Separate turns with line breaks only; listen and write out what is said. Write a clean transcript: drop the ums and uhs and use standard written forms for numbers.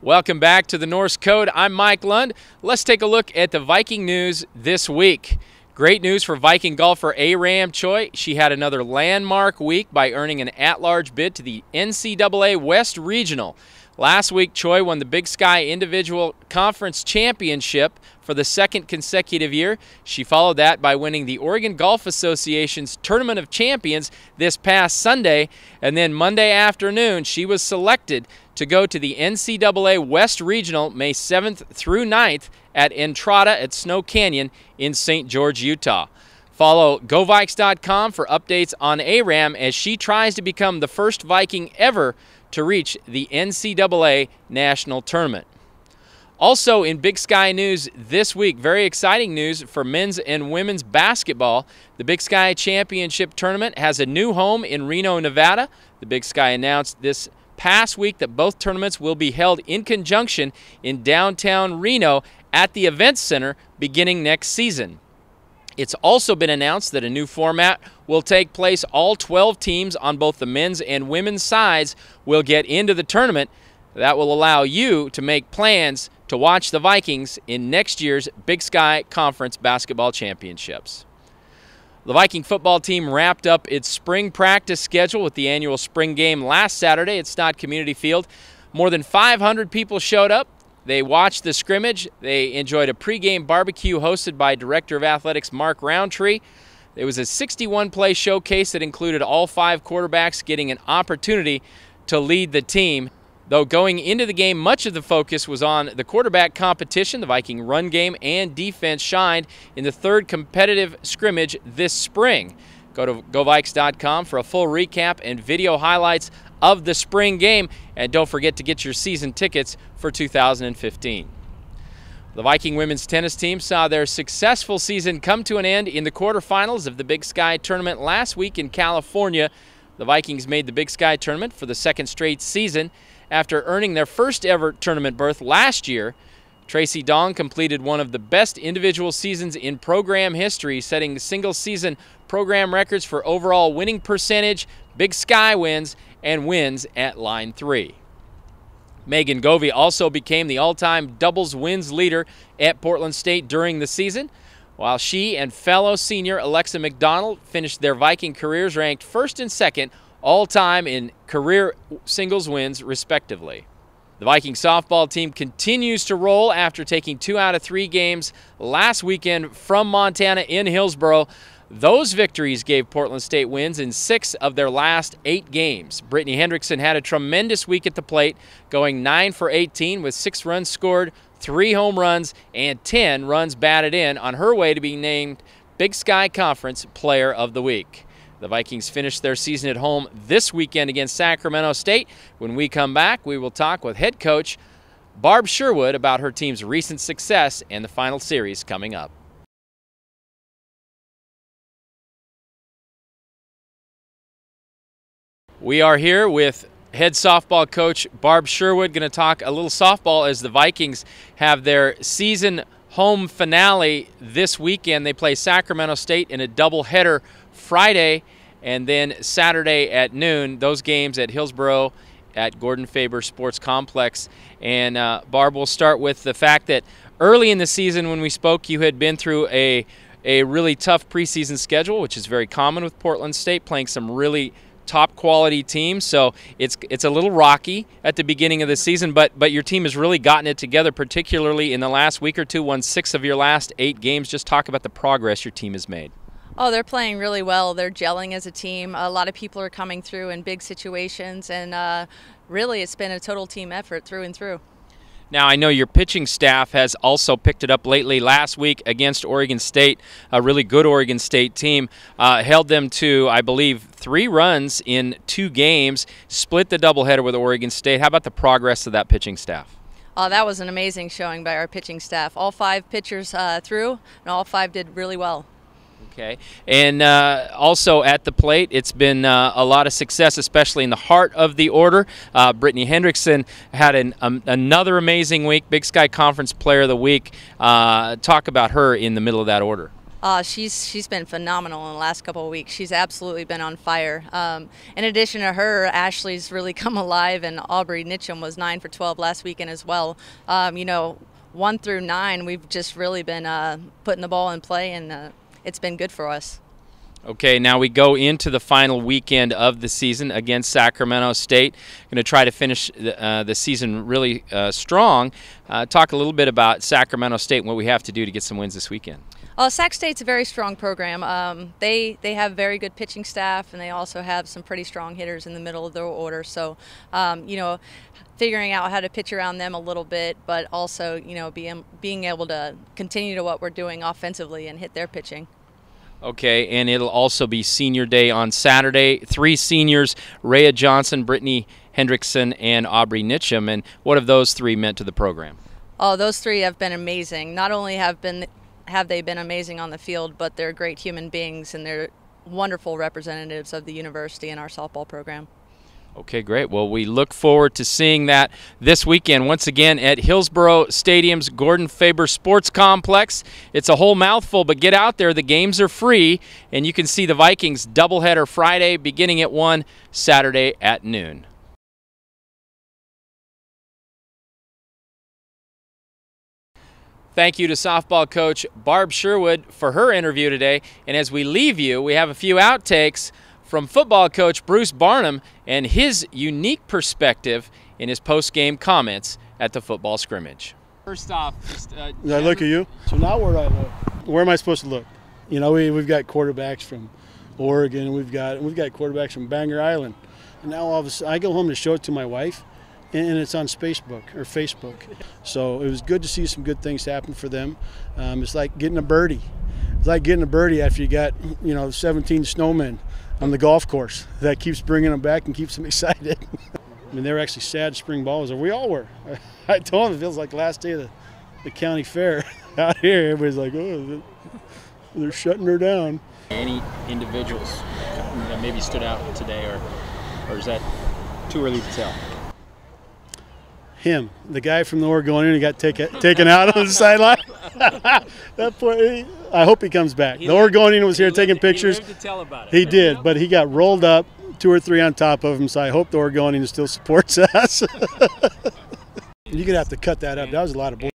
Welcome back to the Norse Code. I'm Mike Lund. Let's take a look at the Viking news this week. Great news for Viking golfer Aram Choi. She had another landmark week by earning an at-large bid to the NCAA West Regional. Last week, Choi won the Big Sky Individual Conference Championship for the second consecutive year. She followed that by winning the Oregon Golf Association's Tournament of Champions this past Sunday. And then Monday afternoon, she was selected to go to the NCAA West Regional May 7th through 9th at Entrada at Snow Canyon in St. George, Utah. Follow GoVikes.com for updates on Aram as she tries to become the first Viking ever to reach the NCAA National Tournament. Also in Big Sky news this week, very exciting news for men's and women's basketball. The Big Sky Championship Tournament has a new home in Reno, Nevada. The Big Sky announced this past week that both tournaments will be held in conjunction in downtown Reno at the Events Center beginning next season. It's also been announced that a new format will take place. All 12 teams on both the men's and women's sides will get into the tournament. That will allow you to make plans to watch the Vikings in next year's Big Sky Conference Basketball Championships. The Viking football team wrapped up its spring practice schedule with the annual spring game last Saturday at Stott Community Field. More than 500 people showed up. They watched the scrimmage. They enjoyed a pregame barbecue hosted by Director of Athletics Mark Roundtree. It was a 61-play showcase that included all 5 quarterbacks getting an opportunity to lead the team. Though going into the game, much of the focus was on the quarterback competition. The Viking run game and defense shined in the third competitive scrimmage this spring. Go to GoVikes.com for a full recap and video highlights of the spring game. And don't forget to get your season tickets for 2015. The Viking women's tennis team saw their successful season come to an end in the quarterfinals of the Big Sky Tournament last week in California. The Vikings made the Big Sky Tournament for the second straight season after earning their first ever tournament berth last year. Tracy Dong completed one of the best individual seasons in program history, setting single-season program records for overall winning percentage, Big Sky wins, and wins at line 3. Megan Govey also became the all-time doubles wins leader at Portland State during the season, while she and fellow senior Alexa McDonald finished their Viking careers ranked first and second all-time in career singles wins, respectively. The Viking softball team continues to roll after taking 2 out of 3 games last weekend from Montana in Hillsboro. Those victories gave Portland State wins in 6 of their last 8 games. Brittany Hendrickson had a tremendous week at the plate, going 9 for 18 with 6 runs scored, 3 home runs, and 10 runs batted in on her way to being named Big Sky Conference Player of the Week. The Vikings finished their season at home this weekend against Sacramento State. When we come back, we will talk with head coach Barb Sherwood about her team's recent success and the final series coming up. We are here with head softball coach Barb Sherwood, going to talk a little softball as the Vikings have their season home finale this weekend. They play Sacramento State in a doubleheader Friday and then Saturday at noon. Those games at Hillsboro at Gordon Faber Sports Complex. And Barb, we'll start with the fact that early in the season when we spoke, you had been through a really tough preseason schedule, which is very common with Portland State, playing some really top quality teams. So it's a little rocky at the beginning of the season, but your team has really gotten it together, particularly in the last week or two, won 6 of your last 8 games. Just talk about the progress your team has made.
Oh, they're playing really well. They're gelling as a team. A lot of people are coming through in big situations, and really it's been a total team effort through and through.
Now, I know your pitching staff has also picked it up lately. Last week against Oregon State, a really good Oregon State team, held them to, I believe, 3 runs in 2 games, split the doubleheader with Oregon State. How about the progress of that pitching staff?
Oh, that was an amazing showing by our pitching staff. All 5 pitchers through, and all 5 did really well.
Okay, and also at the plate, it's been a lot of success, especially in the heart of the order. Brittany Hendrickson had another amazing week, Big Sky Conference Player of the Week. Talk about her in the middle of that order.
She's been phenomenal in the last couple of weeks. She's absolutely been on fire. In addition to her, Ashley's really come alive, and Aubrey Nitcham was 9 for 12 last weekend as well. 1 through 9, we've just really been putting the ball in play, and it's been good for us.
Okay, now we go into the final weekend of the season against Sacramento State. Going to try to finish the season really strong. Talk a little bit about Sacramento State and what we have to do to get some wins this weekend.
Sac State's a very strong program. They have very good pitching staff, and they also have some pretty strong hitters in the middle of their order. So, figuring out how to pitch around them a little bit, but also, being able to continue to what we're doing offensively and hit their pitching.
Okay, and it'll also be Senior Day on Saturday. 3 seniors, Rhea Johnson, Brittany Hendrickson, and Aubrey Nitcham. And what have those 3 meant to the program?
Oh, those 3 have been amazing. Not only have they been amazing on the field, but they're great human beings, and they're wonderful representatives of the university and our softball program.
Okay, great. Well, we look forward to seeing that this weekend once again at Hillsboro Stadium's Gordon Faber Sports Complex. It's a whole mouthful, but get out there. The games are free, and you can see the Vikings doubleheader Friday beginning at 1, Saturday at noon. Thank you to softball coach Barb Sherwood for her interview today. And as we leave you, we have a few outtakes from football coach Bruce Barnum and his unique perspective in his post-game comments at the football scrimmage. First off,
I look at you. So now where do I look? Where am I supposed to look? We've got quarterbacks from Oregon. We've got quarterbacks from Bangor Island. And now all of a sudden, I go home to show it to my wife, and it's on Facebook. So it was good to see some good things happen for them. It's like getting a birdie. It's like getting a birdie after you got 17 snowmen on the golf course. That keeps bringing them back and keeps them excited. I mean, they were actually sad spring ball was over. We all were. I told them it feels like the last day of the county fair out here. Everybody's like, oh, they're shutting her down.
Any individuals that maybe stood out today, or is that too early to tell?
Him, the guy from the Oregonian who got taken out on the sideline. That poor, I hope he comes back. The Oregonian was here taking pictures.
He lived to tell about it.
He did, but he got rolled up, 2 or 3 on top of him, so I hope the Oregonian still supports us. You're going to have to cut that up. That was a lot of bull.